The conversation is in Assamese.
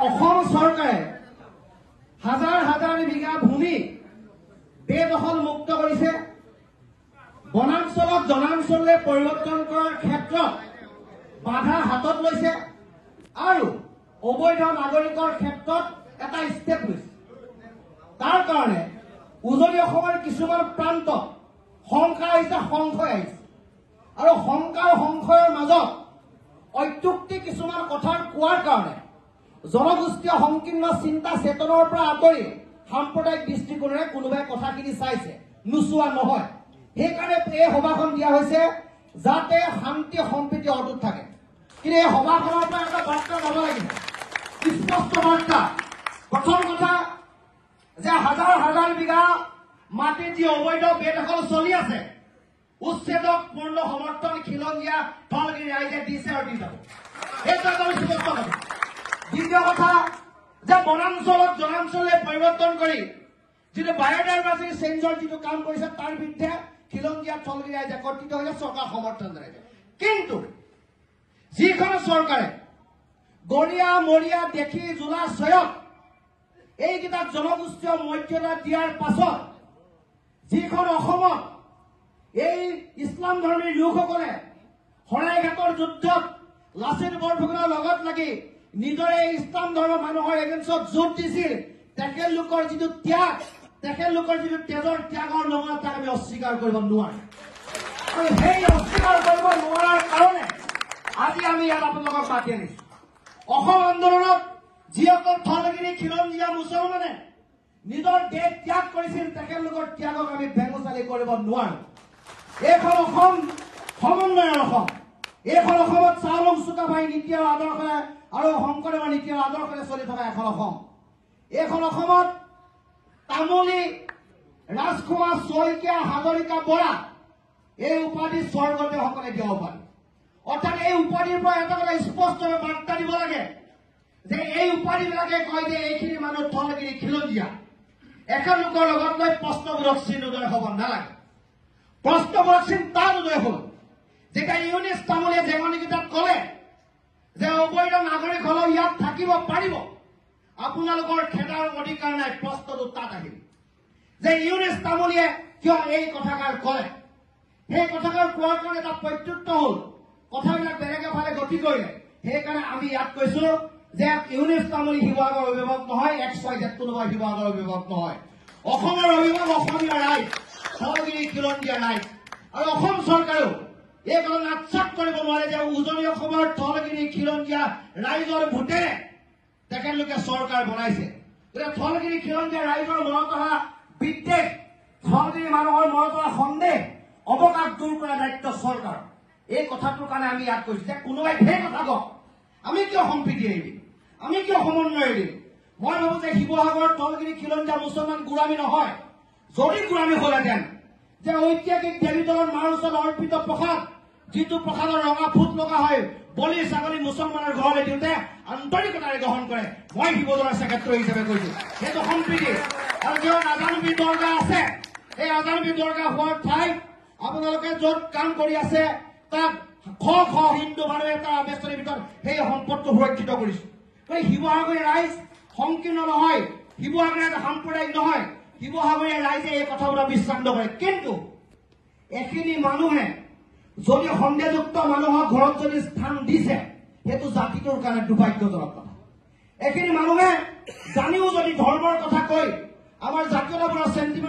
অসম চৰকাৰে হাজাৰ হাজাৰ বিঘা ভূমি বেদখল মুক্ত কৰিছে। বনাঞ্চলক জনাঞ্চললৈ পৰিৱৰ্তন কৰাৰ ক্ষেত্ৰত বাধা হাতত লৈছে আৰু অবৈধ নাগৰিকৰ ক্ষেত্ৰত এটা ষ্টেপ লৈছে। তাৰ কাৰণে উজনি অসমৰ কিছুমান প্ৰান্তত শংকা আহিছে, সংশয় আহিছে আৰু শংকা সংশয়ৰ মাজত অত্যুক্তি কিছুমান কথা কোৱাৰ কাৰণে জনগোষ্ঠীয় সংকীৰ্ণ চিন্তা চেতনৰ পৰা আঁতৰি সাম্প্ৰদায়িক দৃষ্টিকোণেৰে কোনোবাই কথাখিনি চাইছে, নোচোৱা নহয়। সেইকাৰণে এই সভাখন দিয়া হৈছে যাতে শান্তি সম্প্ৰীতি অটুট থাকে। কিন্তু এই সভাখনৰ পৰা এটা বাৰ্তা যাব লাগিব, স্পষ্ট বাৰ্তা। প্ৰথম কথা যে হাজাৰ হাজাৰ বিঘা মাটিত যি অবৈধ বেদখল চলি আছে, উচ্ছেদক পূৰ্ণ সমৰ্থন খিলঞ্জীয়া ধলগিৰি ৰাইজে দিছে আৰু দি যাব, এইটো এটা স্পষ্ট কথা। দ্বিতীয় কথা যে বনাঞ্চলক জনাঞ্চললৈ পৰিৱৰ্তন কৰি যিটো বায়'ডাইভাৰ্চিটি চেঞ্জৰ যিটো কাম কৰিছে তাৰ বিৰুদ্ধে খিলঞ্জীয়া ধলগিৰি ৰাইজে একত্ৰিত হৈছে, চৰকাৰ সমৰ্থন জনাইছে। কিন্তু যিখন চৰকাৰে গৰিয়া মৰিয়া দেখি জোলা ছয়ত এইকেইটা জনগোষ্ঠীয় মৰ্যাদা দিয়াৰ পাছত যিখন অসমত এই ইছলাম ধৰ্মী লোকসকলে শৰাইঘাটৰ যুদ্ধত লাচিত বৰফুকনৰ লগত লাগি নিজৰে ইছলাম ধৰ্মৰ মানুহৰ এগেইনষ্টত যুঁজ দিছিল, তেখেতলোকৰ যিটো ত্যাগ, তেখেতলোকৰ যিটো তেজৰ ত্যাগৰ নমুনা তাক আমি অস্বীকাৰ কৰিব নোৱাৰো। আৰু সেই অস্বীকাৰ কৰিব নোৱাৰাৰ কাৰণে আজি আমি ইয়াত আপোনালোকক মাতি আনিছো। অসম আন্দোলনত যিসকল ধলগিৰি খিলঞ্জীয়া মুছলমানে নিজৰ দেশ ত্যাগ কৰিছিল, তেখেতলোকৰ ত্যাগক আমি ভেঙুচালি কৰিব নোৱাৰো। এইখন অসম সমন্বয়ৰ অসম। এইখন অসমত চাওলুং চুকাফাই নীতি আৰু আদৰ্শৰে আৰু শংকৰদেৱৰ নীতি আৰু আদৰ্শৰে চলি থকা এখন অসম। এইখন অসমত তামুলী, ৰাজখোৱা, শইকীয়া, হাজৰিকা, বৰা এই উপাধি স্বৰ্গদেউসকলে দিয়া উপাধি। অৰ্থাৎ এই উপাধিৰ পৰা এটা কথা স্পষ্ট বাৰ্তা দিব লাগে যে এই উপাধিবিলাকে কয় যে এইখিনি মানুহ ধলগিৰি খিলঞ্জীয়া। এখেতলোকৰ লগত লৈ প্ৰশ্নবোধক চিন উদয় হ'ব নালাগে। প্ৰশ্নবোধক চিন তাত উদয় হ'ল যেতিয়া ইউনিছ তামুলীয়ে জেঙনিকেইটাত ক'লে যে অবৈধ নাগৰিক হলেও ইয়াত থাকিব পাৰিব, আপোনালোকৰ খেদাৰ অধিকাৰ নাই। প্ৰশ্নটো তাত আহিল যে ইউনিছ তামুলীয়ে কিয় এই কথাষাৰ ক'লে। সেই কথাষাৰ কোৱাৰ কাৰণে এটা প্ৰত্যুত্তৰ হ'ল, কথাবিলাক বেলেগ এফালে গতি কৰিলে। সেইকাৰণে আমি ইয়াত কৈছো যে ইউনিছ তামুলী শিৱসাগৰৰ অভিভাৱক নহয়, XYZ কোনোবা শিৱসাগৰৰ অভিভাৱক নহয়। অসমৰ অভিভাৱক অসমীয়া ৰাইজ, ধলগিৰি খিলঞ্জীয়া ৰাইজ। আৰু অসম চৰকাৰেও এই কথা আচ্ছাপ কৰিব নোৱাৰে যে উজনি অসমৰ ধলগিৰি খিলঞ্জীয়া ৰাইজৰ ভোটেৰে তেখেতলোকে চৰকাৰ বনাইছে। গতিকে ধলগিৰি খিলঞ্জীয়া ৰাইজৰ মনত অহা বিদ্বেষ, ধলগিৰি মানুহৰ মনত অহা সন্দেহ, অৱকাশ দূৰ কৰা দায়িত্ব চৰকাৰ। এই কথাটোৰ কাৰণে আমি ইয়াত কৈছো যে কোনোবাই সেই কথা কওক, আমি কিয় সম্প্ৰীতি এৰি দিম, আমি কিয় সমন্বয় এৰি দিম। মই ভাবো যে শিৱসাগৰৰ ধলগিৰি খিলঞ্জীয়া মুছলমান গোলামী নহয়। যদি গোলামী হলহেঁতেন যে ঐতিহাসিক দেৱী দলৰ মাৰ ওচৰত অৰ্পিত প্ৰসাদ, যিটো প্ৰসাদৰ ৰঙা ফুট লগা হয়, বলি ছাগলী মুছলমানৰ ঘৰলৈ দিওঁতে আন্তৰিকতাৰে গ্ৰহণ কৰে। মই শিৱদৌলৰ ছেক্ৰেটাৰী হিচাপে কৈছো সেইটো সম্প্ৰীতি। আৰু য'ত আজানবী দৰগাহ আছে, এই আজানবী দৰগাহ হোৱাৰ ঠাইত আপোনালোকে য'ত কাম কৰি আছে তাত শ শ হিন্দু মানুহে তাৰ আৱেষ্টনীৰ ভিতৰত সেই সম্পদটো সুৰক্ষিত কৰিছে। গতিকে শিৱসাগৰীয়া ৰাইজ সংকীৰ্ণ নহয়, শিৱসাগৰীয়া এটা সাম্প্ৰদায়িক নহয়। শিৱসাগৰীয়া ৰাইজে এই কথাবোৰ বিশ্বাস নকৰে। কিন্তু এখিনি মানুহে যদি সন্দেহযুক্ত মানুহৰ ঘৰত যদি স্থান দিছে, সেইটো জাতিটোৰ কাৰণে দুৰ্ভাগ্যজনক কথা। এখিনি মানুহে জানিও যদি ধৰ্মৰ কথা কয়, আমাৰ জাতীয়তাবোৰৰ চেণ্টিমেণ্ট